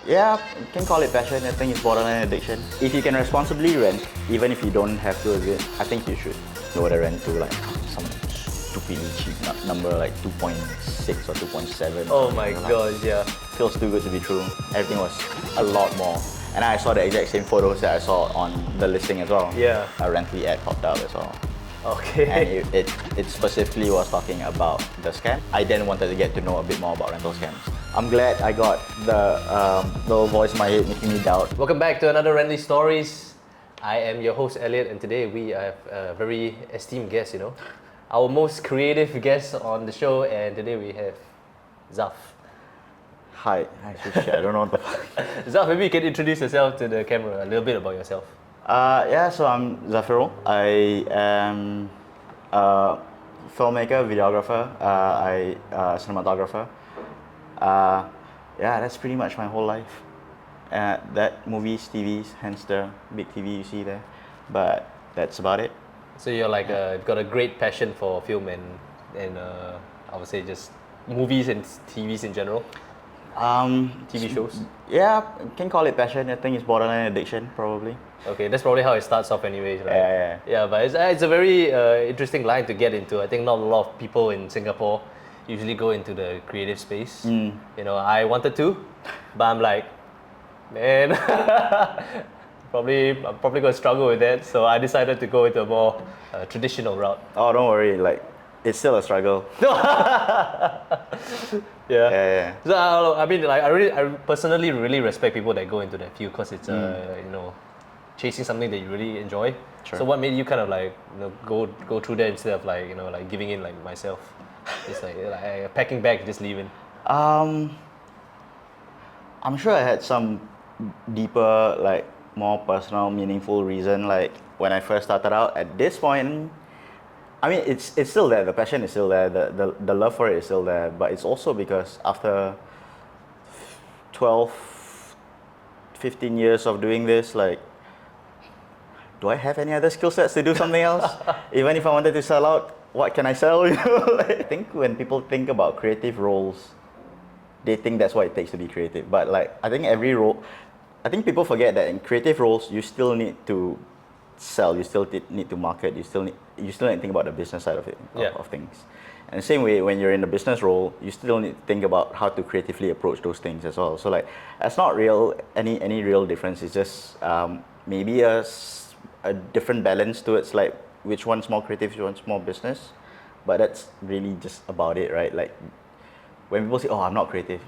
Yeah, you can call it passion. I think it's borderline addiction. If you can responsibly rent, even if you don't have to again, I think you should lower the rent to like some stupidly cheap number like 2.6 or 2.7. Oh my god, yeah. Feels too good to be true. Everything was a lot more. And I saw the exact same photos that I saw on the listing as well. Yeah. A Rently ad popped up as well. Okay. And it specifically was talking about the scam. I then wanted to get to know a bit more about rental scams. I'm glad I got the little voice in my head making me doubt. Welcome back to another Renly Stories. I am your host Elliot, and today we have a very esteemed guest, our most creative guest on the show, and today we have Zaf. Hi, shit, I don't know what the fuck. Zaf, maybe you can introduce yourself to the camera, a little bit about yourself. Yeah, so I'm Dzafirul. I am a filmmaker, videographer, cinematographer. Yeah, that's pretty much my whole life. That movies, TVs, hence the big TV you see there. But that's about it. So you're like got a great passion for film and I would say just movies and TVs in general. TV shows. Yeah, you can call it passion. I think it's borderline addiction, probably. Okay, that's probably how it starts off anyways, right? Yeah. Yeah, but it's a very interesting line to get into. I think not a lot of people in Singapore usually go into the creative space. I wanted to, but I'm like, man, I'm probably going to struggle with that. So I decided to go into a more traditional route. Oh, don't worry. Like, it's still a struggle. Yeah. So I mean, like, I personally really respect people that go into that field because it's chasing something that you really enjoy. Sure. So what made you kind of like go through that instead of like like giving in like myself? It's like packing back, just leaving. I'm sure I had some deeper, like more personal, meaningful reason. Like when I first started out, at this point, I mean, it's still there. The passion is still there. The love for it is still there. But it's also because after 12, 15 years of doing this, like, do I have any other skill sets to do something else? Even if I wanted to sell out, what can I sell? I think when people think about creative roles, they think that's what it takes to be creative. But like, I think every role, I think people forget that in creative roles, you still need to sell, you still need to market, you still need to think about the business side of it, of things. And the same way, when you're in the business role, you still need to think about how to creatively approach those things as well. So like, that's not any real difference. It's just maybe a different balance to it. It's like which one's more creative, which one's more business. But that's really just about it, right? Like when people say, "Oh, I'm not creative,"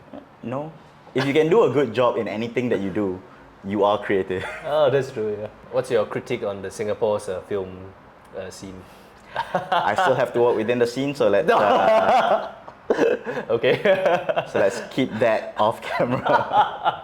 no. If you can do a good job in anything that you do, you are creative. Oh, that's true. Yeah. What's your critique on the Singapore's film scene? I still have to work within the scene, so let's. Okay. So let's keep that off camera.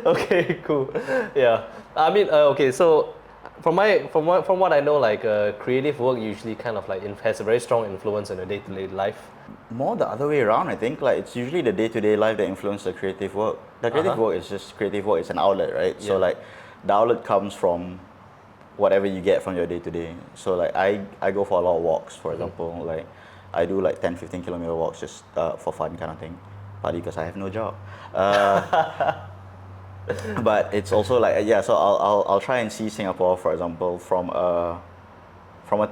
Okay, cool. Yeah. I mean, okay. So, from what I know, like creative work usually kind of like has a very strong influence on your day-to-day life. More the other way around, I think. Like it's usually the day-to-day life that influences the creative work. The creative work is just creative work. It's an outlet, right? Yeah. So like, the outlet comes from whatever you get from your day-to-day. So like, I go for a lot of walks, for example. Like, I do like 10-15 kilometer walks just for fun kind of thing. Partly because I have no job. But it's also like, so I'll try and see Singapore, for example, from a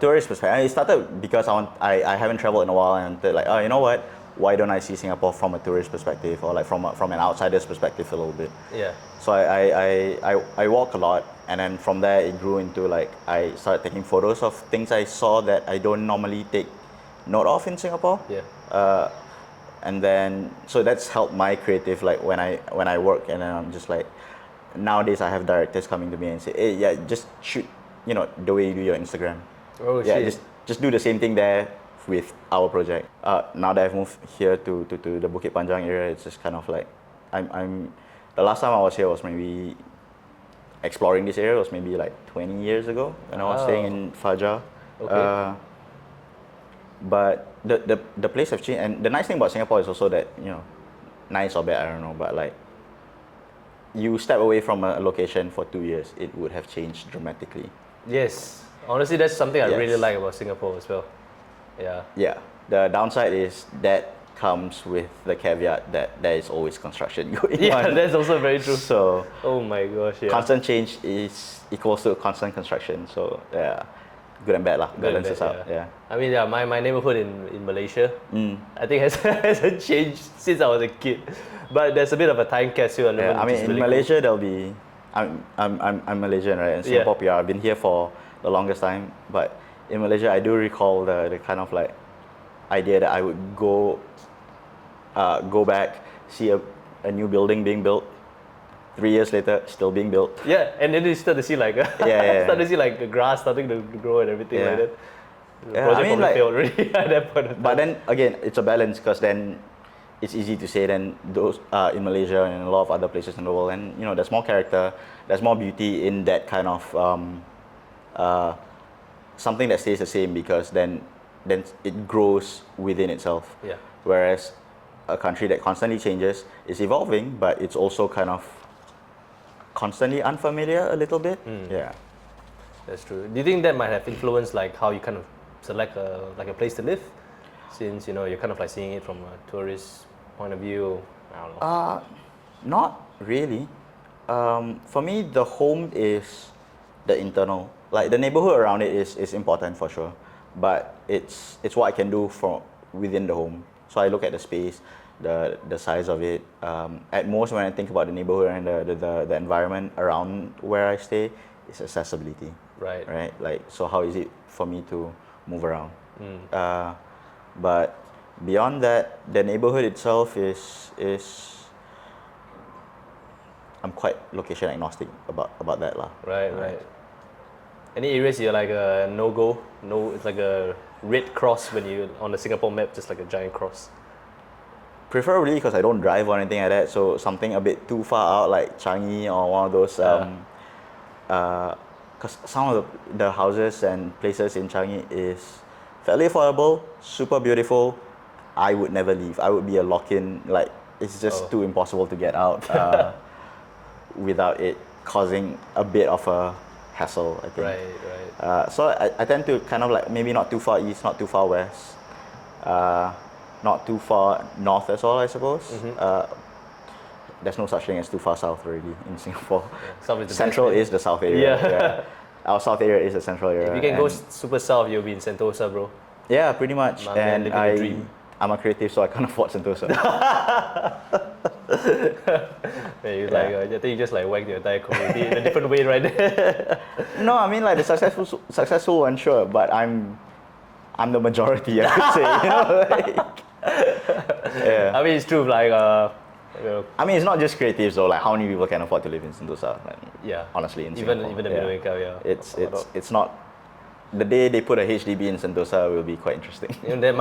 tourist perspective. It started because I haven't traveled in a while, and they're like, oh, you know what? Why don't I see Singapore from a tourist perspective, or like from an outsider's perspective a little bit? Yeah. So I walk a lot, and then from there it grew into like I started taking photos of things I saw that I don't normally take note of in Singapore. Yeah. And then so that's helped my creative, like when I work, and then I'm just like, nowadays I have directors coming to me and say, hey, yeah, just shoot, the way you do your Instagram. Oh, yeah, shit. just do the same thing there with our project. Now that I've moved here to the Bukit Panjang area, it's just kind of like I'm the last time I was here was maybe exploring this area was maybe like 20 years ago when I was staying in Fajar. Okay. But the place have changed, and the nice thing about Singapore is also that, nice or bad, I don't know, but like you step away from a location for 2 years, it would have changed dramatically. Yes. Honestly, that's something I really like about Singapore as well. Yeah. Yeah. The downside is that comes with the caveat that there is always construction going Yeah, on. that's also very true. So Oh my gosh, yeah. constant change is equals to constant construction. So yeah, good and bad lah. Good and Balances bad, out. Yeah. I mean, yeah, my neighborhood in Malaysia, Mm. I think hasn't changed since I was a kid. But there's a bit of a time capsule element. Yeah, I which mean, is in really Malaysia, there'll be. I'm Malaysian, right? In Yeah. Singapore PR, I've been here for the longest time. But in Malaysia, I do recall the kind of like idea that I would go back, see a new building being built. 3 years later, still being built. cool. Yeah, and then you start to see like Yeah. start to see like the grass starting to grow and everything Yeah. like that. The Yeah, project I mean, probably like- failed already at that point of time. But then again, it's a balance because then it's easy to say then those in Malaysia and in a lot of other places in the world, and you know there's more character, there's more beauty in that kind of something that stays the same because then it grows within itself. Yeah. Whereas a country that constantly changes is evolving, but it's also kind of constantly unfamiliar a little bit. Yeah. That's true. Do you think that might have influenced like how you kind of select a place to live, since you know you're kind of like seeing it from a tourist point of view? I don't know. Not really. For me, the home is the internal. Like the neighborhood around it is important for sure, but it's what I can do from within the home. So I look at the space, the size of it. At most, when I think about the neighborhood and the environment around where I stay, is accessibility. Right. Right. Like, so how is it for me to move around? But beyond that, the neighborhood itself is I'm quite location agnostic about that lah. Right. Any areas you're like a no-go? No, it's like a red cross when you on the Singapore map, just like a giant cross. Preferably because I don't drive or anything like that, so something a bit too far out like Changi or one of those. Because some of the houses and places in Changi is fairly affordable, super beautiful. I would never leave. I would be a lock-in. Like it's just too impossible to get out without it causing a bit of a hassle, I think. Right. So I tend to kind of like maybe not too far east, not too far west, not too far north as well, I suppose. There's no such thing as too far south already in Singapore. South is the Central best, man. is the south area. Yeah. Our south area is the central area. If you can go and- super south, you'll be in Sentosa, bro. Yeah, pretty much. My man, And living the dream. I'm a creative, so I can't afford Sentosa. Yeah, you like I think you just like whack the entire community in a different way, right? No, I mean like the successful one, sure, but I'm the majority, I could say. You know, like, yeah. I mean, it's true. Like, you know, I mean, it's not just creatives though. Like, how many people can afford to live in Sentosa? Like, yeah. honestly, in Even Singapore, the middle income, yeah. It's not. The day they put a HDB in Sentosa will be quite interesting. You know, that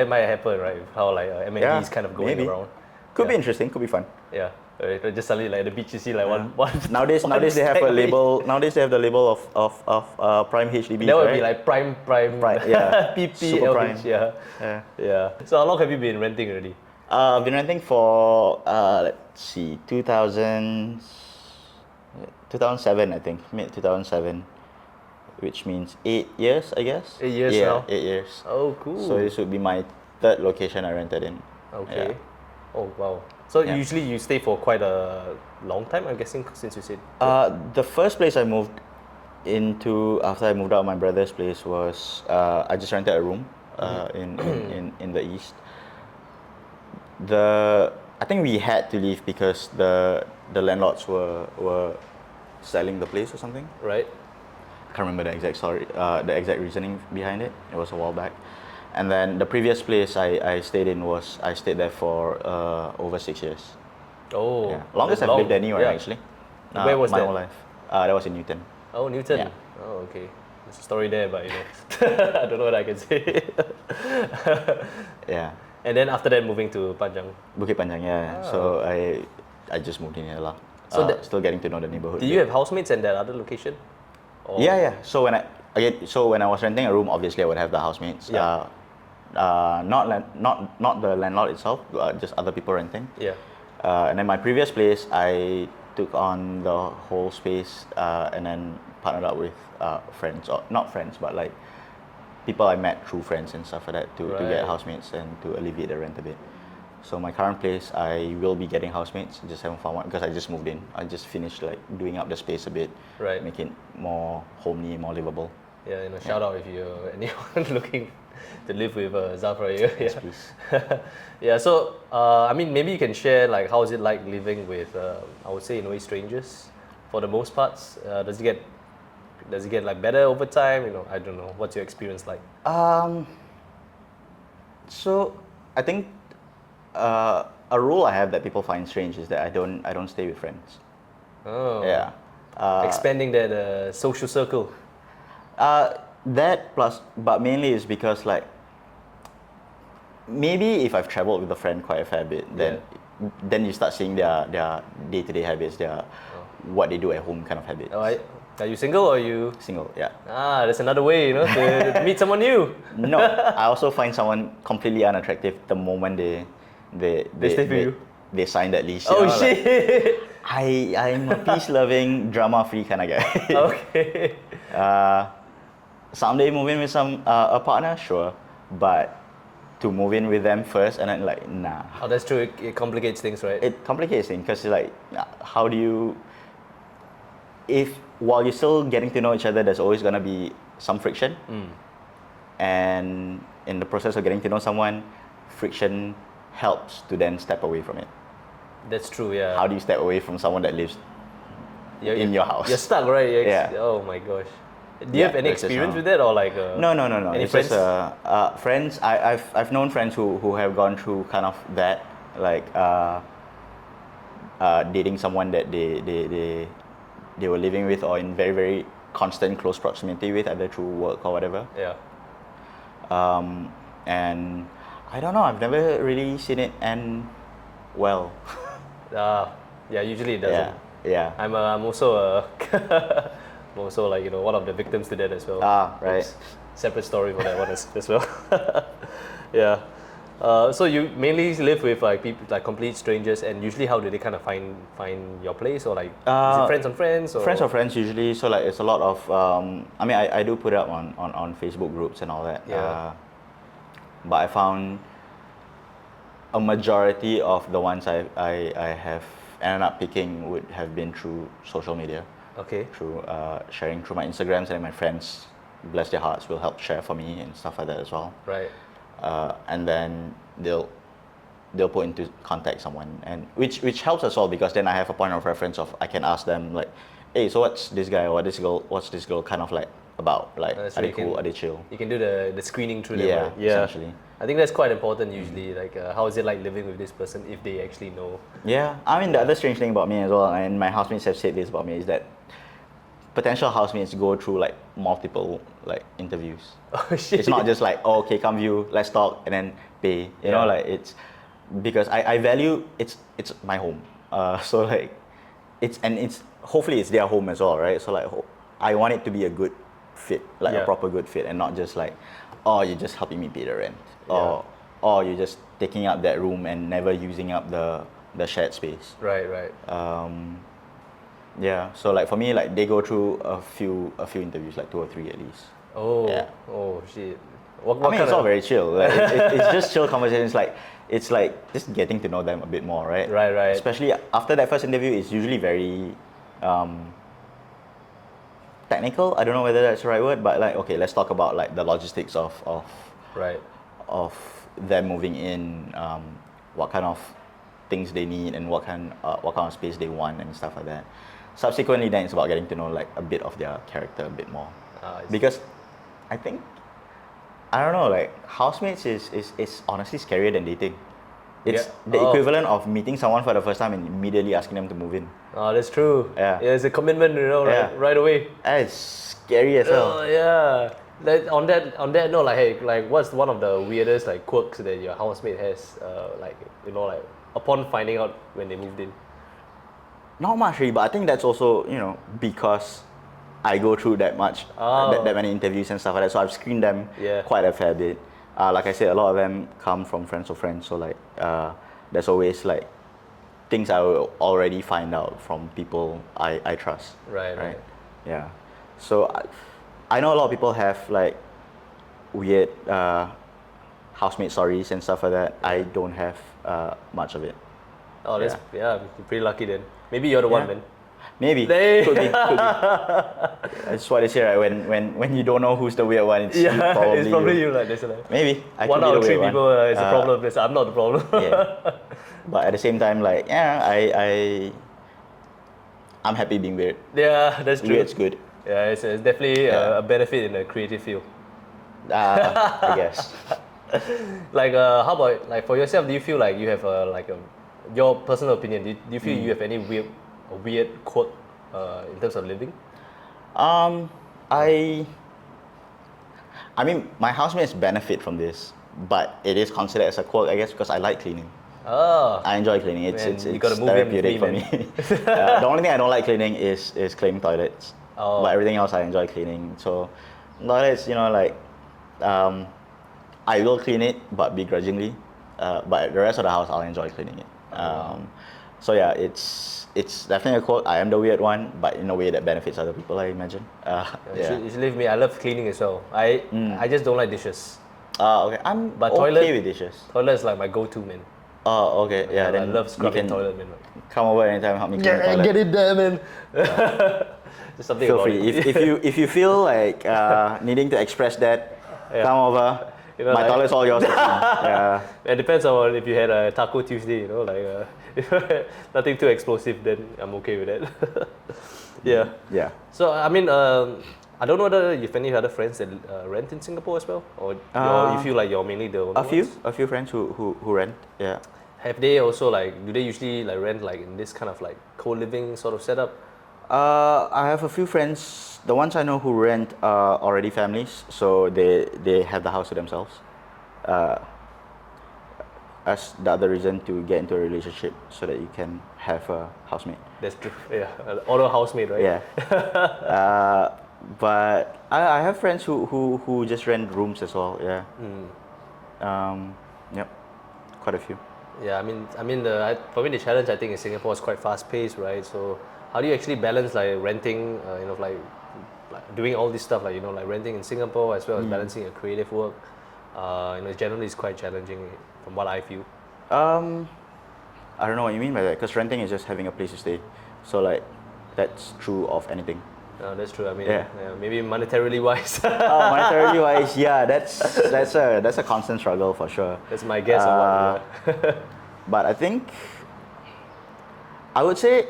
might happen, right? How like M&D is kind of going maybe. around. Could be interesting. Could be fun. Yeah. Just suddenly like the beach, you see like one. Nowadays they have a label. Nowadays they have the label of prime HDB. That would right? be like prime, yeah. PP, Super LH, prime. yeah. So how long have you been renting already? I've been renting for let's see, 2007 I think, mid 2007, which means 8 years, I guess. 8 years yeah, now? 8 years. Oh, cool. So this would be my third location I rented in. Okay. Yeah. Oh wow. So Yeah. usually you stay for quite a long time, I'm guessing, since you said. The first place I moved into after I moved out of my brother's place was I just rented a room in the east. I think we had to leave because the landlords were selling the place or something. Right. I can't remember the exact story, the exact reasoning behind it. It was a while back. And then the previous place I stayed in I stayed there for over 6 years. Oh. Yeah. Longest that's I've lived long. anywhere Yeah. actually. Where was my that? whole life. That was in Newton. Oh, Newton. Yeah. Oh, okay. There's a story there, but you know, I don't know what I can say. Yeah. And then after that, moving to Panjang. Bukit Panjang, yeah. So I just moved in here lah. So still getting to know the neighborhood. Do you have housemates in that other location? Or Yeah. So when I was renting a room, obviously I would have the housemates. Yeah. Not the landlord itself, just other people renting. Yeah. And then my previous place, I took on the whole space and then partnered up with friends, or not friends, but like people I met through friends and stuff like that to Right. get housemates and to alleviate the rent a bit. So my current place, I will be getting housemates. Just haven't found one because I just moved in. I just finished like doing up the space a bit, Right. make it more homely, more livable. Yeah, shout out if you're anyone looking to live with Zafar here. Yes, Yeah. please. Yeah, so I mean, maybe you can share like how is it like living with I would say in a way strangers for the most parts. Does it get like better over time? I don't know. What's your experience like? So I think a rule I have that people find strange is that I don't stay with friends. Oh, Yeah. expanding that social circle. That plus, but mainly is because like maybe if I've traveled with a friend quite a fair bit, then you start seeing their day-to-day habits, their what they do at home kind of habits. Oh, are you single or are you? Single, yeah. Ah, that's another way, to meet someone new. No, I also find someone completely unattractive the moment they stay with you? they sign that lease. Oh like, shit! I'm a peace-loving, drama-free kind of guy. Okay. Someday move in with a partner, sure, but to move in with them first and then like nah. Oh, that's true. It complicates things, right? It complicates things because like how do you, if while you're still getting to know each other, there's always gonna be some friction, and in the process of getting to know someone, friction helps to then step away from it. That's true. Yeah. How do you step away from someone that lives in your house? You're stuck, right? Yeah. Oh my gosh. Do you have any that's just experience how- with that or like? No. Any It's friends? just friends. I've known friends who have gone through kind of that, like dating someone that they were living with or in very very constant close proximity with, either through work or whatever. Yeah. And I don't know. I've never really seen it end well. Yeah. Usually it doesn't. Yeah. I'm also I'm also like one of the victims to that as well. Right. Oops. Separate story for that one as well. Yeah. So you mainly live with like people, like complete strangers, and usually how do they kind of find your place, or like is it friends on friends or Friends or friends usually. So like it's a lot of. I mean, I do put it up on Facebook groups and all that. Yeah. But I found a majority of the ones I have ended up picking would have been through social media, Okay. through sharing through my Instagrams, and my friends, bless their hearts, will help share for me and stuff like that as well. Right. And then they'll put into contact someone, and which helps as well, because then I have a point of reference of I can ask them like, hey, so what's this guy or what's this girl kind of like about? Like, That's are where they you cool? can- Are they chill? You can do the screening through them. Yeah, Right? essentially. I think that's quite important usually. Like, how is it like living with this person if they actually know? Yeah, I mean the other strange thing about me as well, and my housemates have said this about me, is that potential housemates go through like multiple like interviews. Oh shit. It's not just like, oh, okay, come view, let's talk, and then pay. You know, Yeah. like it's because I value it's my home. So like it's hopefully it's their home as well, right? So like I want it to be a good fit, like Yeah. a proper good fit, and not just like, oh, you're just helping me pay the rent, Yeah. or you're just taking up that room and never using up the shared space. Right. Yeah, so like for me, like they go through a few interviews, like 2 or 3 at least. Oh. Yeah. Oh shit. What I mean, kind it's of, all very chill. Like, it's just chill conversations. Like it's like just getting to know them a bit more, right? Right. Especially after that first interview, it's usually very technical. I don't know whether that's the right word, but like, okay, let's talk about like the logistics of Right. them moving in, what kind of things they need, and what kind of space they want and stuff like that. Subsequently, then it's about getting to know like a bit of their character a bit more, I see. because I think, I don't know, like housemates is honestly scarier than dating. It's Yeah. the Oh. equivalent of meeting someone for the first time and immediately asking them to move in. Oh, that's true. Yeah. It's a commitment, Yeah. right away. It's scary as Oh hell. yeah. Like, on that note, like, hey, like, what's one of the weirdest like quirks that your housemate has? Like, like upon finding out when they moved in. Not much really, but I think that's also, because I go through that much, that many interviews and stuff like that. So I've screened them Yeah. quite a fair bit. Like I said, a lot of them come from friends of friends. So like, there's always like things I will already find out from people I trust. Right. Yeah. So I know a lot of people have like weird housemate stories and stuff like that, I don't have much of it. Oh, that's you're pretty lucky then. Maybe you're the one, Yeah. man. Maybe. They- Could be. That's what they say, right? When you don't know who's the weird one, it's Yeah, probably it's probably you. Like this, like, Maybe. I one could be out the of three weird people one. is a problem. Yes, I'm not the problem. Yeah. But at the same time, like, yeah, I'm happy being weird. Yeah, that's true. Weird's good. Yeah, it's definitely Yeah. a benefit in the creative field. I guess. Like, how about like for yourself? Do you feel like you have your personal opinion? Do you feel you have any weird quirk in terms of living? I mean, my housemates benefit from this, but it is considered as a quirk, I guess, because I like cleaning. Oh, I enjoy cleaning. Man, It's you gotta move in with therapeutic me, for man. me. The only thing I don't like cleaning is cleaning toilets. Oh. But everything else I enjoy cleaning. So toilets, like I will clean it, but begrudgingly. But the rest of the house, I'll enjoy cleaning it. So yeah, it's definitely a quote. I am the weird one, but in a way that benefits other people, I imagine. you should leave me. I love cleaning as well. I just don't like dishes. Okay. I'm But okay toilet- with dishes. Toilet is like my go-to, man. Oh, okay. Yeah, then I love you scrubbing can toilet, man. come over anytime and help me clean the toilet. it there, man. Just something Feel about free. it. If you feel like needing to express that, come over. You know, My like- toilet's all yours. to clean. Yeah. It depends on if you had a Taco Tuesday, like if nothing too explosive, then I'm okay with that. Yeah. Yeah. So I mean, I don't know whether you have any other friends that rent in Singapore as well, or you feel like you're mainly the only ones? A few friends who rent. Yeah. Have they also do they usually like rent like in this kind of like co-living sort of setup? I have a few friends. The ones I know who rent are already families, so they have the house to themselves. As the other reason to get into a relationship, so that you can have a housemate. That's true. Yeah, auto housemate, right? Yeah. But I have friends who just rent rooms as well. Yeah. Yep. Quite a few. Yeah, I mean, for me the challenge I think in Singapore is quite fast paced, right? So how do you actually balance like renting, like doing all this stuff, like renting in Singapore as well as balancing your creative work? Generally it's quite challenging from what I feel. I don't know what you mean by that, because renting is just having a place to stay. So like, that's true of anything. That's true. I mean, Yeah. maybe monetarily wise. Monetarily wise, yeah, that's a constant struggle for sure. That's my guess on what. Yeah. But I think I would say,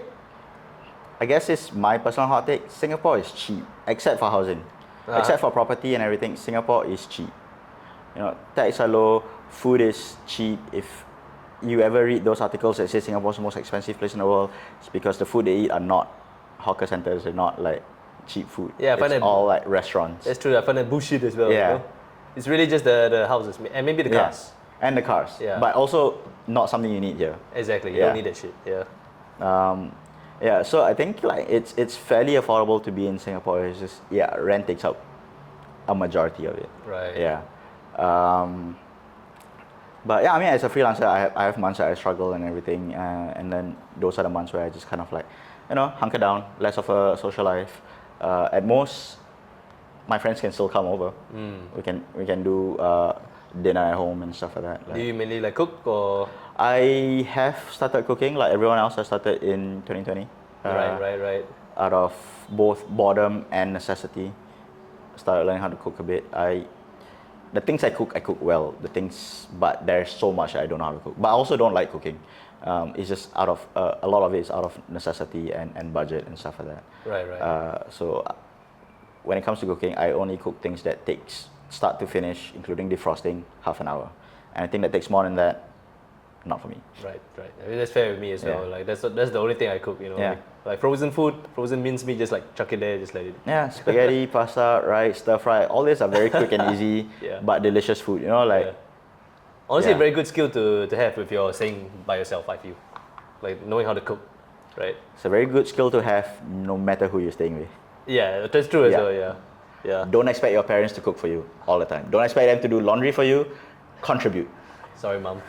I guess it's my personal hot take. Singapore is cheap, except for housing, except for property and everything. Singapore is cheap. Tax are low, food is cheap. If you ever read those articles that say Singapore's the most expensive place in the world, it's because the food they eat are not hawker centers. They're not like cheap food. Yeah, I find it's that- all like restaurants. That's true. I find that bullshit as well. Yeah. It's really just the houses and maybe the cars. And the cars. Yeah. But also not something you need here. Exactly. You Yeah. don't need that shit. Yeah. Yeah, so I think like it's fairly affordable to be in Singapore. It's just rent takes up a majority of it. Right. Yeah. But yeah, I mean, as a freelancer, I have months that I struggle and everything, and then those are the months where I just kind of like, hunker down, less of a social life. At most, my friends can still come over. We can do dinner at home and stuff like that. Do Like, you mainly like cook or? I have started cooking like everyone else. I started in 2020. Right. Out of both boredom and necessity, started learning how to cook a bit. The things I cook well. But there's so much I don't know how to cook. But I also don't like cooking. It's just out of a lot of it is out of necessity and budget and stuff like that. Right. So when it comes to cooking, I only cook things that takes start to finish, including defrosting, half an hour. Anything that takes more than that, not for me. Right. I mean, that's fair with me as well. Yeah. Like that's the only thing I cook. Yeah. Like frozen food, frozen mince meat, just like chuck it there, just let it. Yeah, spaghetti, pasta, rice, stir fry, all these are very quick and easy, Yeah. but delicious food. Yeah. Honestly, Yeah. a very good skill to have if you're staying by yourself. I feel, like knowing how to cook, right? It's a very good skill to have, no matter who you're staying with. Yeah, that's true as Yeah. well. Yeah. Don't expect your parents to cook for you all the time. Don't expect them to do laundry for you. Contribute. Sorry, mom.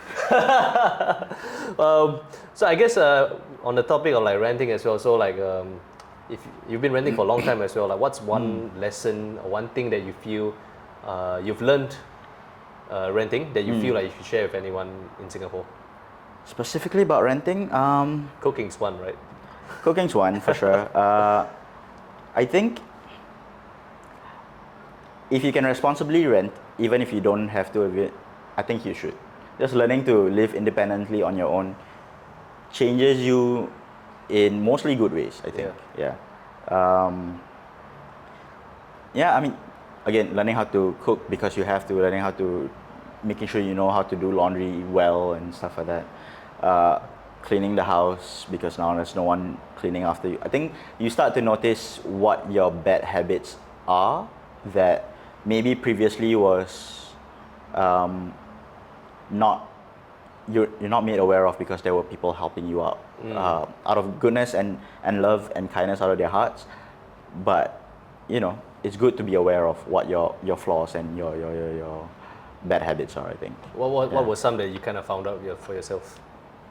So I guess on the topic of like renting as well. So like, if you've been renting for a long time as well, like what's one lesson or one thing that you feel you've learned renting that you feel like you should share with anyone in Singapore? Specifically about renting, Cooking's one, right? cooking's one for sure. I think if you can responsibly rent, even if you don't have to, I think you should. Just learning to live independently on your own changes you in mostly good ways, I think. Yeah. Yeah, I mean, again, learning how to cook because you have to, learning how to, making sure you know how to do laundry well and stuff like that. Cleaning the house because now there's no one cleaning after you. I think you start to notice what your bad habits are that maybe previously was not you're not made aware of because there were people helping you out out of goodness and love and kindness out of their hearts. But it's good to be aware of what your flaws and your bad habits are, I think. What were some that you kind of found out for yourself?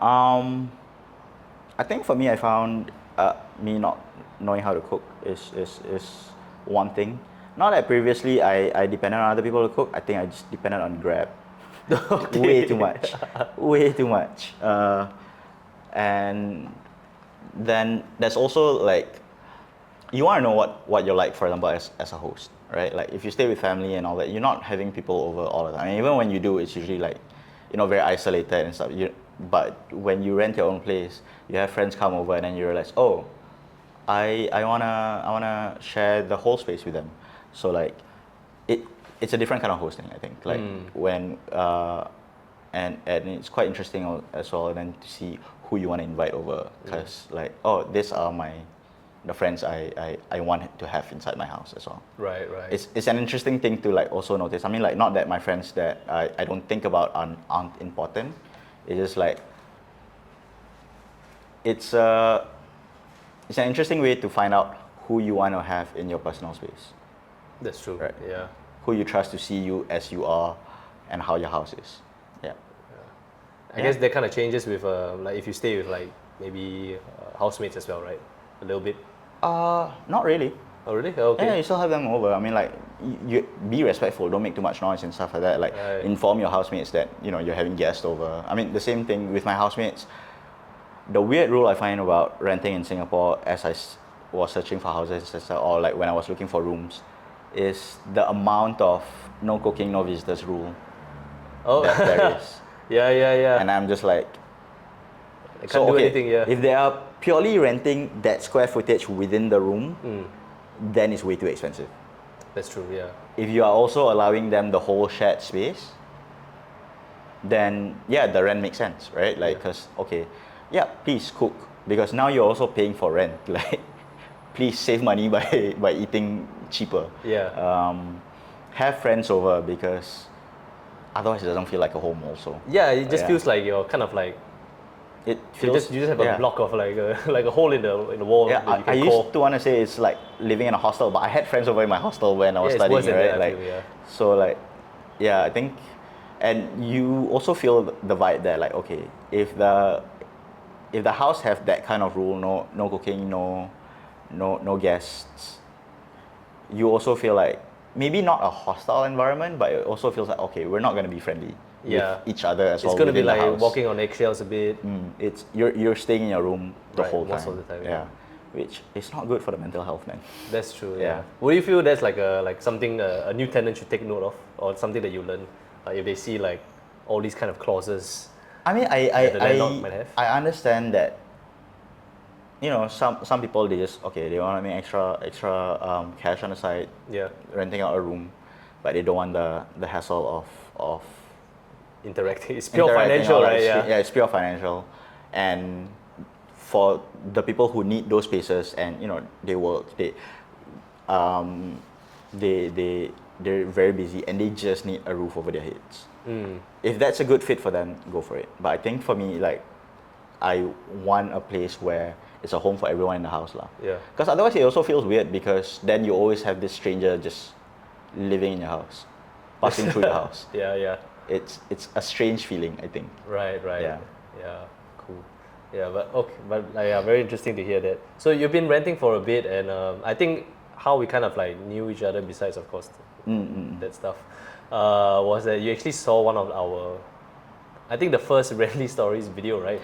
I think for me, I found me not knowing how to cook is one thing. Not that previously I depended on other people to cook. I think I just depended on Grab. Okay. Way too much. Way too much. And then there's also like, you want to know what you're like, for example, as a host, right? Like if you stay with family and all that, you're not having people over all the time. And even when you do, it's usually like, very isolated and stuff. But when you rent your own place, you have friends come over and then you realize, oh, I wanna share the whole space with them. So like, it's a different kind of hosting, I think. Like when and it's quite interesting as well, and then to see who you want to invite over, because like, oh, these are the friends I want to have inside my house as well. Right. It's an interesting thing to like also notice. I mean, like, not that my friends that I don't think about aren't important. It's just like it's an interesting way to find out who you want to have in your personal space. That's true. Right. Yeah. Who you trust to see you as you are, and how your house is. Yeah. I guess that kind of changes with like if you stay with like maybe housemates as well, right? A little bit. Not really. Oh really? Okay. Yeah, you still have them over. I mean, like, you be respectful. Don't make too much noise and stuff like that. Like, inform your housemates that you're having guests over. I mean, the same thing with my housemates. The weird rule I find about renting in Singapore, as I was searching for houses, or like when I was looking for rooms, is the amount of no cooking, no visitors rule that there is. Yeah. And I'm just like, I can't do anything. Yeah. if they are purely renting that square footage within the room, then it's way too expensive. That's true. Yeah. If you are also allowing them the whole shared space, then the rent makes sense, right? Like, because please cook, because now you're also paying for rent. Like, please save money by eating cheaper. Yeah. Have friends over, because otherwise it doesn't feel like a home also. Yeah, it just feels like you're kind of like it you feels, just have a block of like a hole in the wall. Yeah, that you can I call. used to want to say it's like living in a hostel, but I had friends over in my hostel when I was it's studying, worse than right? that, I Like, feel, so like, I think, and you also feel the vibe that like, okay, if the house have that kind of rule, no cooking, no guests, you also feel like maybe not a hostile environment, but it also feels like, okay, we're not going to be friendly with each other as well. It's going to be within the like house. walking on eggshells a bit. It's you're staying in your room the whole time. Most of the time. Yeah, which is not good for the mental health, man. That's true. Yeah. Yeah. Would you feel that's like something a new tenant should take note of, or something that you learn, if they see like all these kind of clauses? I mean, that the landlord might have? I understand that. Some people, they want to make extra cash on the side, renting out a room, but they don't want the hassle of interacting. It's pure interacting financial, or, like, right? Yeah, it's pure financial, and for the people who need those spaces, and they work, they're very busy and they just need a roof over their heads. If that's a good fit for them, go for it. But I think for me, like, I want a place where it's a home for everyone in the house, lah. Yeah. Because otherwise it also feels weird, because then you always have this stranger just living in your house, passing through your house. Yeah. It's a strange feeling, I think. Right. Yeah. Yeah. Cool. Yeah, but very interesting to hear that. So you've been renting for a bit, and I think how we kind of like knew each other, besides of course that stuff, was that you actually saw one of our, I think the first Rally Stories video, right?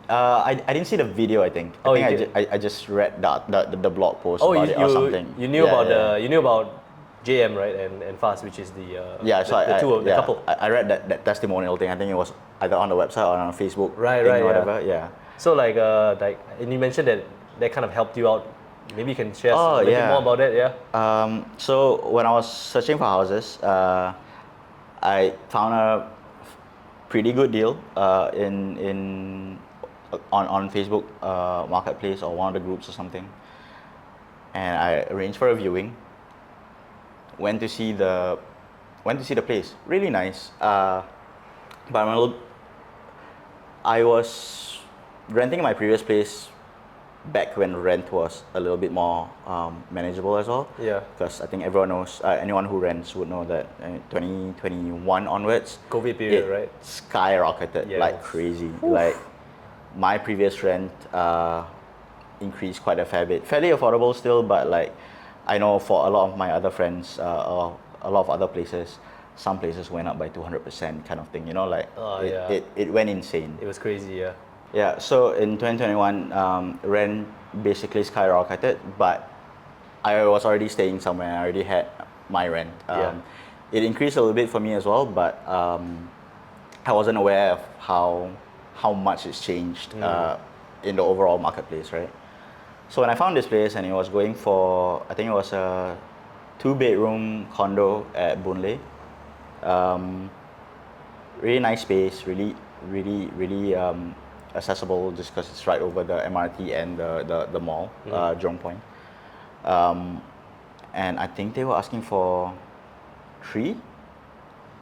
I didn't see the video. I think. Oh, I think you did? I just read the blog post Oh, about it or something. you knew Yeah, about yeah. you knew about JM, right? And Fast, which is the Yeah, so the two of the yeah, couple. I read that testimonial thing. I think it was either on the website or on a Facebook Right, thing right, or yeah. whatever. Yeah. So like and you mentioned that that kind of helped you out. Maybe you can share a Oh, little bit yeah. more about it, yeah? So when I was searching for houses, I found a pretty good deal on Facebook Marketplace or one of the groups or something, and I arranged for a viewing. Went to see the place. Really nice. But I was renting my previous place back when rent was a little bit more manageable as well. Yeah. Because I think everyone knows, anyone who rents would know that 2021 onwards, COVID period, it right? skyrocketed like Yes. crazy. Like my previous rent increased quite a fair bit. Fairly affordable still, but like I know for a lot of my other friends or a lot of other places, some places went up by 200% kind of thing. You know, like Oh, it, yeah. it went insane. It was crazy, yeah. Yeah, so in 2021, rent basically skyrocketed, but I was already staying somewhere. I already had my rent. Yeah. It increased a little bit for me as well, but I wasn't aware of how much it's changed in the overall marketplace, right? So when I found this place and it was going for, I think it was a 2-bedroom condo at Boon Lay. Really nice space, really accessible just because it's right over the MRT and the mall, Jurong Point. And I think they were asking for 3.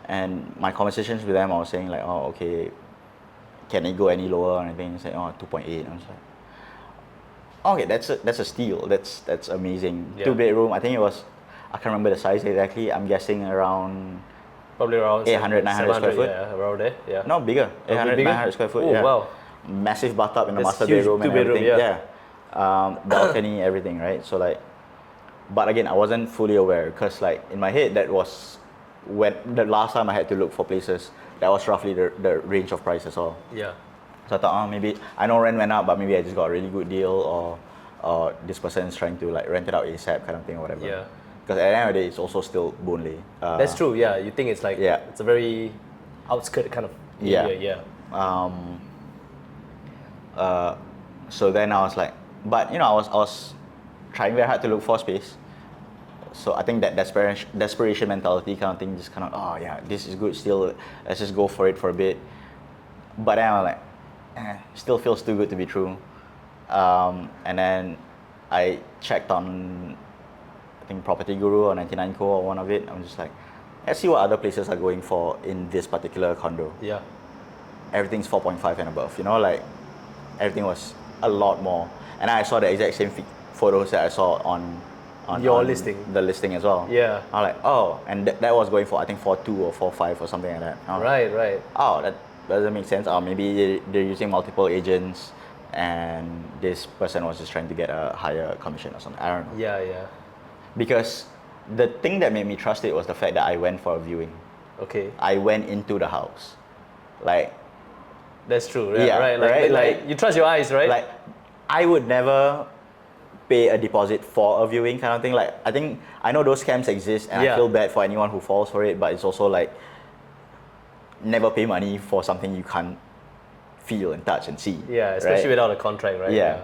And my conversations with them, I was saying like, oh, okay, can it go any lower or anything? They said, oh, 2.8. I was like, okay, that's a steal. That's amazing. Yeah. 2-bedroom. I think it was, I can't remember the size exactly. I'm guessing around Probably around 800, 900 square foot. Yeah, around there, yeah. no bigger. 800, bigger? 900 square foot. Oh, yeah. wow. Massive bathtub in the That's master huge, bedroom and 2-bedroom, everything. yeah. Balcony, everything, right? So like, but again, I wasn't fully aware because like in my head that was when the last time I had to look for places. That was roughly the range of price as well. Yeah. So I thought, oh, maybe I know rent went up, but maybe I just got a really good deal, or this person is trying to like rent it out ASAP kind of thing or whatever. Yeah. Because at the end of the day, it's also still Boon Lay. That's true, yeah. You think it's like, Yeah. it's a very outskirt kind of area, yeah. So then I was like, but you know, I was trying very hard to look for space. So I think that desperation mentality kind of thing just kind of, oh yeah, this is good still, let's just go for it for a bit. But then I'm like, still feels too good to be true. And then I checked on, I think Property Guru or 99Co or one of it. I'm just like, let's see what other places are going for in this particular condo. Yeah. Everything's 4.5 and above, you know, like everything was a lot more. And I saw the exact same photos that I saw on Your on listing. the listing as well. Yeah. I'm like, oh, and that was going for I think 4.2 or 4.5 or something like that. I'm like, Right. oh, that doesn't make sense. Or maybe they're using multiple agents and this person was just trying to get a higher commission or something. I don't know. Yeah. Because the thing that made me trust it was the fact that I went for a viewing. Okay. I went into the house. Like, That's true, right? Yeah, right? right, Like, you trust your eyes, right? like I would never pay a deposit for a viewing kind of thing. Like, I think I know those scams exist and Yeah. I feel bad for anyone who falls for it, but it's also like never pay money for something you can't feel and touch and see. yeah, especially right? without a contract, right? Yeah.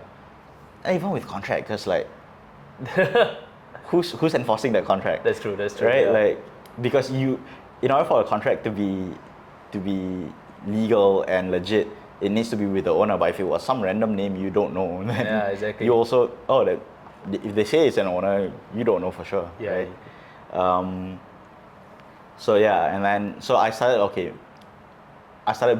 And even with contract, because like who's enforcing that contract? That's true, Right? yeah. Like, because you, in order for a contract to be legal and legit, it needs to be with the owner. But if it was some random name you don't know, then Yeah, exactly. you also, that if they say it's an owner, you don't know for sure. Yeah. Right? So yeah, and then so I started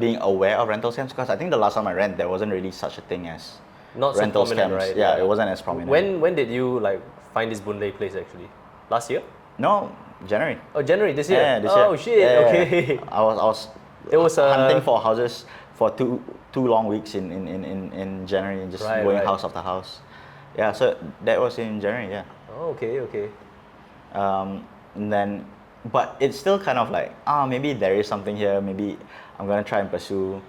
being aware of rental scams because I think the last time I rent, there wasn't really such a thing as Not so rental prominent, scams. right? Yeah, it wasn't as prominent. When did you like find this Boon Lay place actually? Last year? No, January. Oh, January this year. Yeah, this year. Oh shit. Yeah, Okay. I was It was, hunting for houses for two long weeks in January and just Right, going right. house after house. Yeah, so that was in January. Yeah. Oh, okay. And then but it's still kind of like, maybe there is something here. Maybe I'm gonna try and pursue.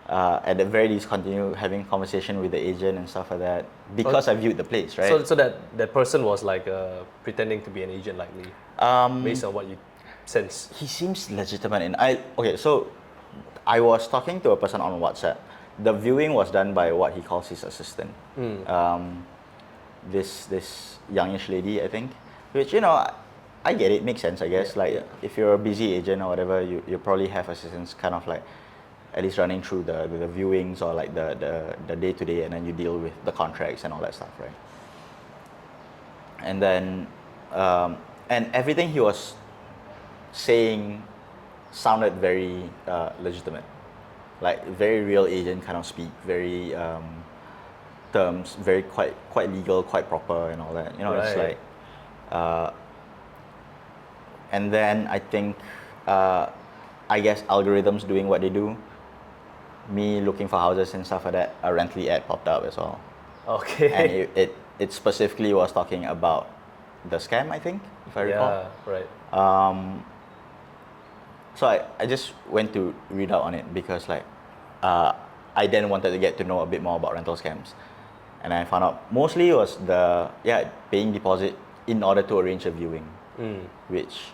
At the very least, continue having conversation with the agent and stuff like that because I viewed the place, right? So that person was like pretending to be an agent, likely, based on what you sense. He seems legitimate, and so I was talking to a person on WhatsApp. The viewing was done by what he calls his assistant. This youngish lady, I think, which I get it, makes sense, I guess. If you're a busy agent or whatever, you probably have assistants kind of like at least running through the viewings or like the day to day, and then you deal with the contracts and all that stuff, right? And then and everything he was saying sounded very legitimate, like very real agent kind of speak, very terms, very quite legal, quite proper, and all that. It's Right. like, and then I think I guess algorithms doing what they do. Me looking for houses and stuff like that, a Rently ad popped up as well, Okay. and it specifically was talking about the scam, I think, if I recall. Yeah. Right. So I just went to read out on it because I then wanted to get to know a bit more about rental scams, and I found out mostly it was paying deposit in order to arrange a viewing, which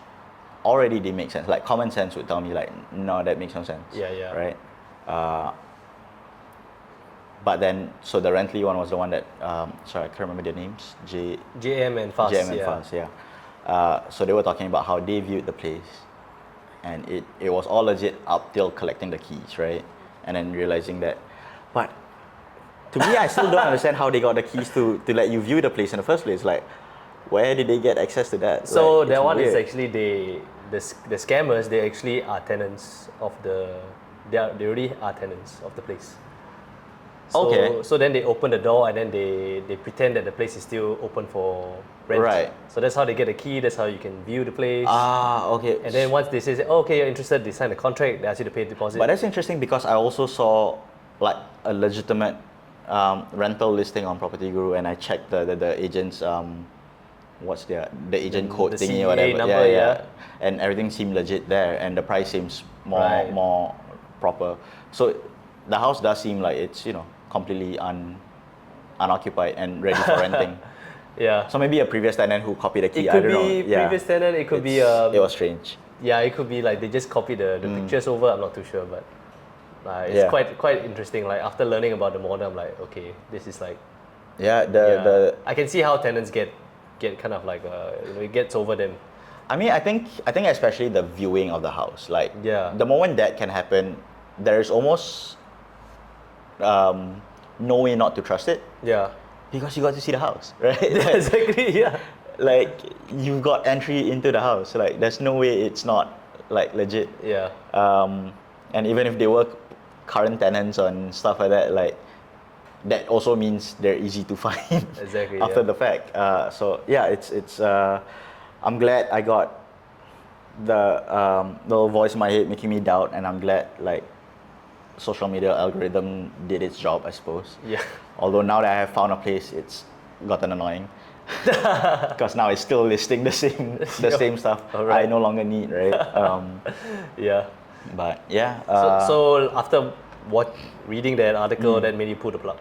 already didn't make sense. Like common sense would tell me like, no, that makes no sense. Yeah. Right. But then, so the Rently one was the one that sorry, I can't remember their names. JM and Fast. JM and Fast, yeah. So they were talking about how they viewed the place, and it was all legit up till collecting the keys, right? And then realizing that, but to me, I still don't understand how they got the keys to let you view the place in the first place. Like, where did they get access to that? So Like, that it's one is weird. actually the scammers. They actually are tenants of they already are tenants of the place. So, Okay. So then they open the door and then they pretend that the place is still open for rent. Right. So that's how they get the key. That's how you can view the place. Okay. And then once they say, oh, okay, you're interested, they sign a contract. They ask you to pay a deposit. But that's interesting because I also saw like a legitimate rental listing on Property Guru, and I checked the agent's what's the agent code the thingy CEA or whatever. number, yeah. And everything seemed legit there, and the price seems Right. more proper. So the house does seem like it's completely unoccupied and ready for renting. Yeah. So maybe a previous tenant who copied the key. It could I don't be know. Yeah. previous tenant. It could be. It was strange. Yeah, it could be like they just copy the pictures over. I'm not too sure, but it's Yeah. quite interesting. Like after learning about the model, I'm like, okay, this is like. Yeah. Yeah, I can see how tenants get kind of like it gets over them. I mean, I think especially the viewing of the house. Like, Yeah. the moment that can happen, there's almost no way not to trust it Yeah. because you got to see the house, right? Exactly. Yeah. Like you've got entry into the house. Like, there's no way it's not like legit. Yeah. And even if they were current tenants and stuff like that, like that also means they're easy to find Exactly, after yeah. the fact. So yeah, it's. I'm glad I got the little voice in my head making me doubt, and I'm glad like social media algorithm did its job, I suppose. Yeah. Although now that I have found a place, it's gotten annoying because now it's still listing the same stuff Alright. I no longer need, right? Yeah. But yeah. So after reading that article, that made you pull the plug.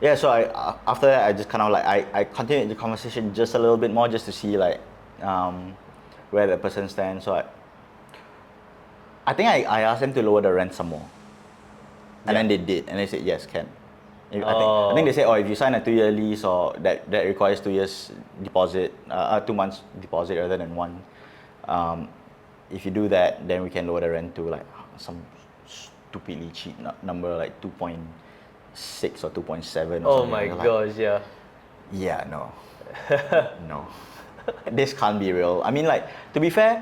Yeah, so after that I just kind of like I continued the conversation just a little bit more just to see like where the person stands. So I think I asked them to lower the rent some more, and then they did, and they said yes, can. I think they said, if you sign a 2-year lease or that requires 2 years deposit, 2 months deposit rather than one. If you do that, then we can lower the rent to like some stupidly cheap number like 2.6 or 2.7 or Oh something. my Like, gosh, yeah. yeah, no. No. This can't be real. I mean, like, to be fair,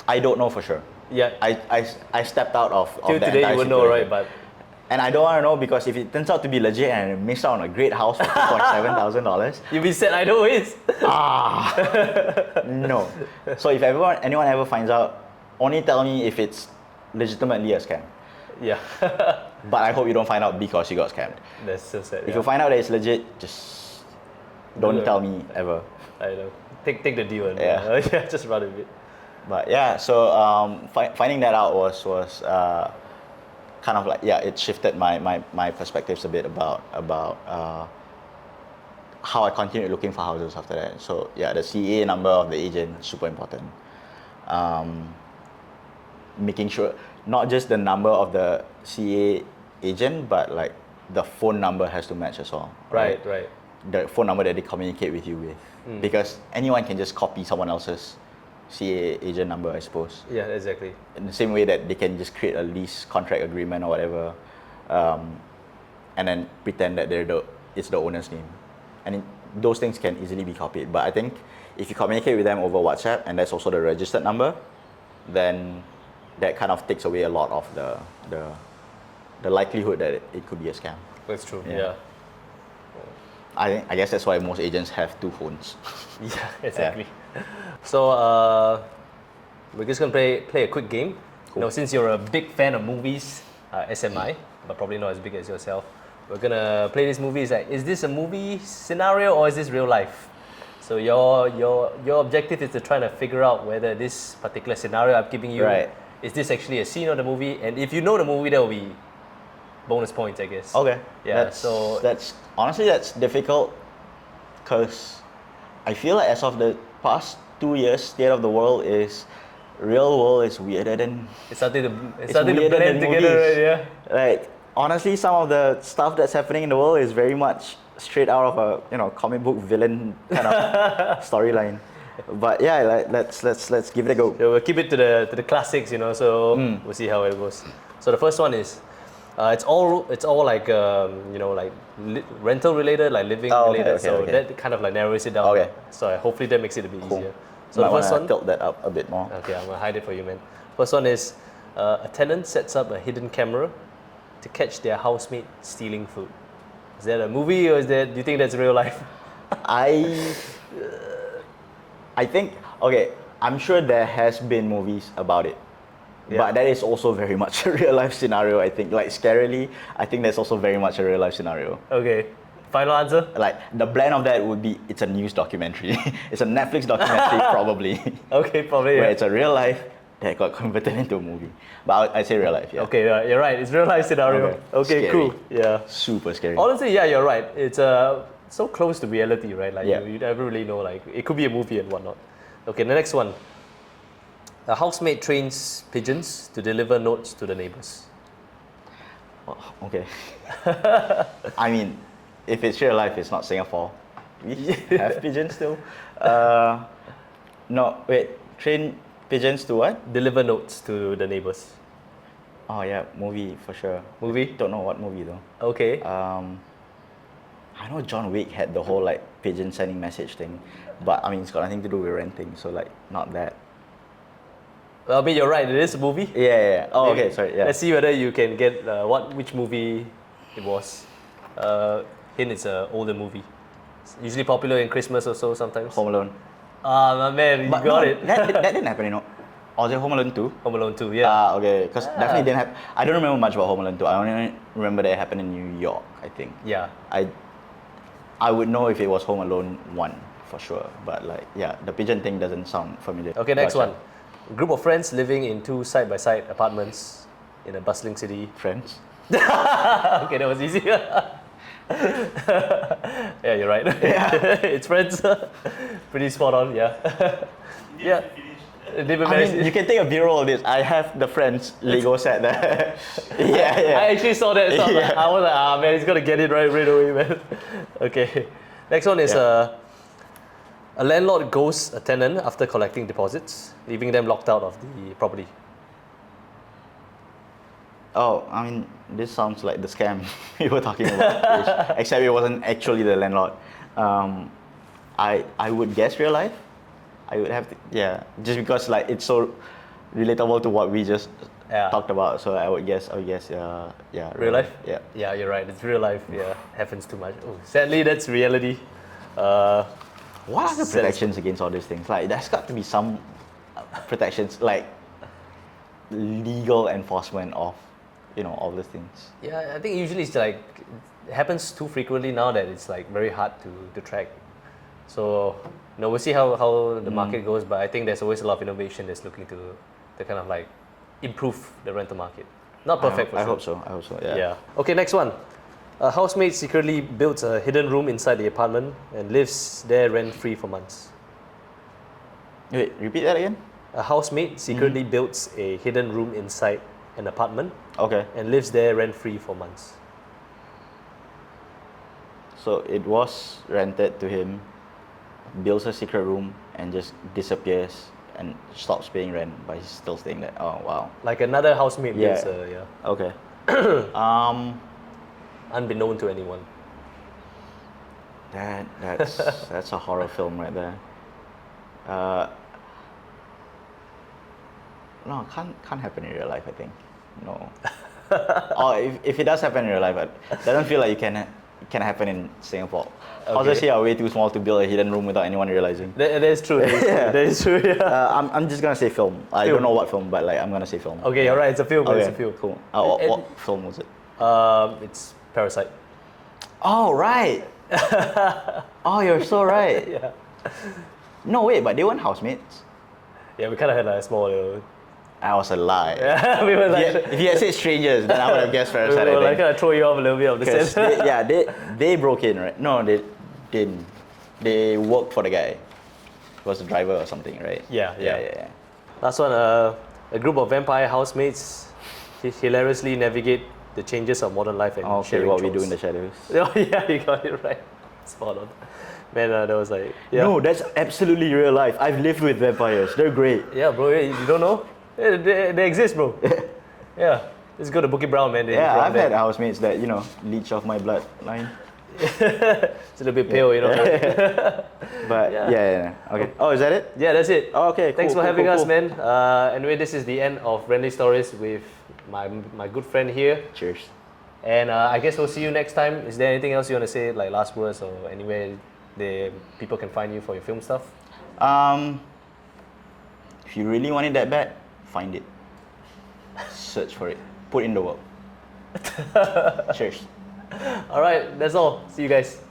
I don't know for sure. Yeah. I stepped out of Till the today entire you would know, situation. right? But And I don't want to know because if it turns out to be legit and I miss out on a great house for $2,700, you'll be sad either ways. no. So if anyone ever finds out, only tell me if it's legitimately a scam. Yeah. But I hope you don't find out because you got scammed. That's so sad. If you find out that it's legit, just don't tell me ever. I know. Take the deal and Yeah. yeah, just run with it. But yeah, so finding that out was kind of like, yeah, it shifted my perspectives a bit about how I continued looking for houses after that. So yeah, the CA number of the agent, super important. Making sure not just the number of the CA agent, but like the phone number has to match as well. Right. The phone number that they communicate with you with, because anyone can just copy someone else's CA agent number, I suppose. Yeah, exactly. In the same way that they can just create a lease contract agreement or whatever, and then pretend that it's the owner's name. And those things can easily be copied. But I think if you communicate with them over WhatsApp and that's also the registered number, then that kind of takes away a lot of the likelihood that it could be a scam. That's true. Yeah. Yeah. I guess that's why most agents have two phones. Yeah, exactly. So we're just gonna play a quick game. You know, since you're a big fan of movies, SMI, but probably not as big as yourself, we're gonna play this movie. Is this a movie scenario or is this real life? So your objective is to try to figure out whether this particular scenario I'm giving you, Right. is this actually a scene of the movie, and if you know the movie, that will be bonus points, I guess. Okay. Yeah. That's honestly that's difficult, because I feel like as of the past 2 years, state of the world is real world is weirder than it's starting to weirder blend than together, movies. right? Yeah. Like honestly, some of the stuff that's happening in the world is very much straight out of a comic book villain kind of storyline. But yeah, let's give it a go. So we'll keep it to the classics, So we'll see how it goes. So the first one is, it's all like like rental related, like living related. okay. That kind of like narrows it down. Okay. So hopefully that makes it a bit easier. So Might the first wanna one. tilt that up a bit more. Okay, I'm gonna hide it for you, man. First one is, a tenant sets up a hidden camera to catch their housemate stealing food. Is that a movie or do you think that's real life? I think, okay, I'm sure there has been movies about it. Yeah. But that is also very much a real life scenario, I think. Like scarily, I think that's also very much a real life scenario. Okay. Final answer? Like the blend of that would be it's a news documentary. It's a Netflix documentary probably. Okay, probably. Where Yeah. it's a real life that got converted into a movie. But I'd say real life, yeah. Okay, you're right. It's real life scenario. Okay, Scary. cool. Yeah. Super scary. Honestly, yeah, you're right. It's so close to reality, right? Like Yeah. you never really know. Like it could be a movie and whatnot. Okay, the next one. A housemate trains pigeons to deliver notes to the neighbors. Okay. I mean, if it's real life, it's not Singapore. We have pigeons still. No, wait. Train pigeons to what? Deliver notes to the neighbors. Oh yeah, movie for sure. Movie? Don't know what movie though. Okay. I know John Wick had the whole like pigeon sending message thing, but I mean it's got nothing to do with renting, so like not that. Well, I mean, you're right. It is a movie. Yeah. Oh, Maybe- okay. Sorry. Yeah. Let's see whether you can get which movie it was. Hint, it's an older movie. It's usually popular in Christmas or so sometimes. Home Alone. Ah, my man, you But got no, it. That didn't happen, you know. Or was it Home Alone 2? Home Alone 2, yeah. Okay. Because definitely didn't happen. I don't remember much about Home Alone 2. I only remember that it happened in New York, I think. Yeah. I would know if it was Home Alone 1 for sure. But like, yeah, the pigeon thing doesn't sound familiar. Okay, next But, one. A group of friends living in two side-by-side apartments in a bustling city. Friends? Okay, that was easy. Yeah, you're right. Yeah. It's friends. Pretty spot on, yeah. Yeah. Never I managed mean, you can take a B-roll of this. I have the Friends Lego set there. yeah. I actually saw that. So Yeah. I was like, man, he's gonna get it right away, man. Okay. Next one is a landlord ghosts a tenant after collecting deposits, leaving them locked out of the property. Oh, I mean, this sounds like the scam we were talking about, except it wasn't actually the landlord. I would guess real life. I would have to, yeah, just because like it's so relatable to what we just talked about. So I would guess, yeah. Real life? Yeah. Yeah, you're right. It's real life. Yeah, happens too much. Oh, sadly, that's reality. What are the protections against all these things? Like, there's got to be some protections, like legal enforcement of, all these things. Yeah, I think usually it's like it happens too frequently now that it's like very hard to track. So, we'll see how the market goes, but I think there's always a lot of innovation that's looking to kind of like improve the rental market. Not perfect, I for hope sure. so. I hope so. Yeah. Yeah. Okay, next one. A housemate secretly builds a hidden room inside the apartment and lives there rent-free for months. Wait, repeat that again. A housemate secretly builds a hidden room inside an apartment Okay. and lives there rent-free for months. So it was rented to him, builds a secret room, and just disappears and stops paying rent, but he's still staying there. Oh wow. Like another housemate Yeah. builds a, Okay. unbeknown to anyone. That's a horror film right there. No, can't happen in real life. I think. No. Or if it does happen in real life, it doesn't feel like it can happen in Singapore. Houses here are way too small to build a hidden room without anyone realizing. That is true. That is true. Yeah. I'm just gonna say film. I don't know what film, but like I'm gonna say film. Okay, you're right. It's a film. Okay, It's a film. Cool. And- What film was it? It's Parasite. Oh right. Oh, you're so right. Yeah. No wait, but they weren't housemates. Yeah, we kind of had like a small little. I was a lie. Yeah, we were like. If you had said strangers, then I would have guessed We Parasite. were I like think. kind of throw you off a little bit of the 'Cause sense. they broke in, right? No, they didn't. They worked for the guy. He was a driver or something, right? Yeah. Last one, a group of vampire housemates hilariously navigate the changes of modern life and Okay, sharing what we chores. do in the shadows. Oh yeah, you got it right. Spot on. Man, that was like yeah. No, that's absolutely real life. I've lived with vampires. They're great. Yeah, bro. You don't know? Yeah, they exist, bro. Yeah. Let's go to Bukit Brown, man. They Yeah, run I've there. had housemates that leech off my bloodline. It's a little bit pale, But Yeah. yeah. Okay. Oh, is that it? Yeah, that's it. Oh, okay. Thanks cool, for having cool, us, cool. man. Anyway, this is the end of Renly Stories with my good friend here. Cheers. And I guess we'll see you next time. Is there anything else you want to say, like last words or anywhere people can find you for your film stuff? If you really want it that bad, find it. Search for it. Put in the work. Cheers. All right, that's all. See you guys.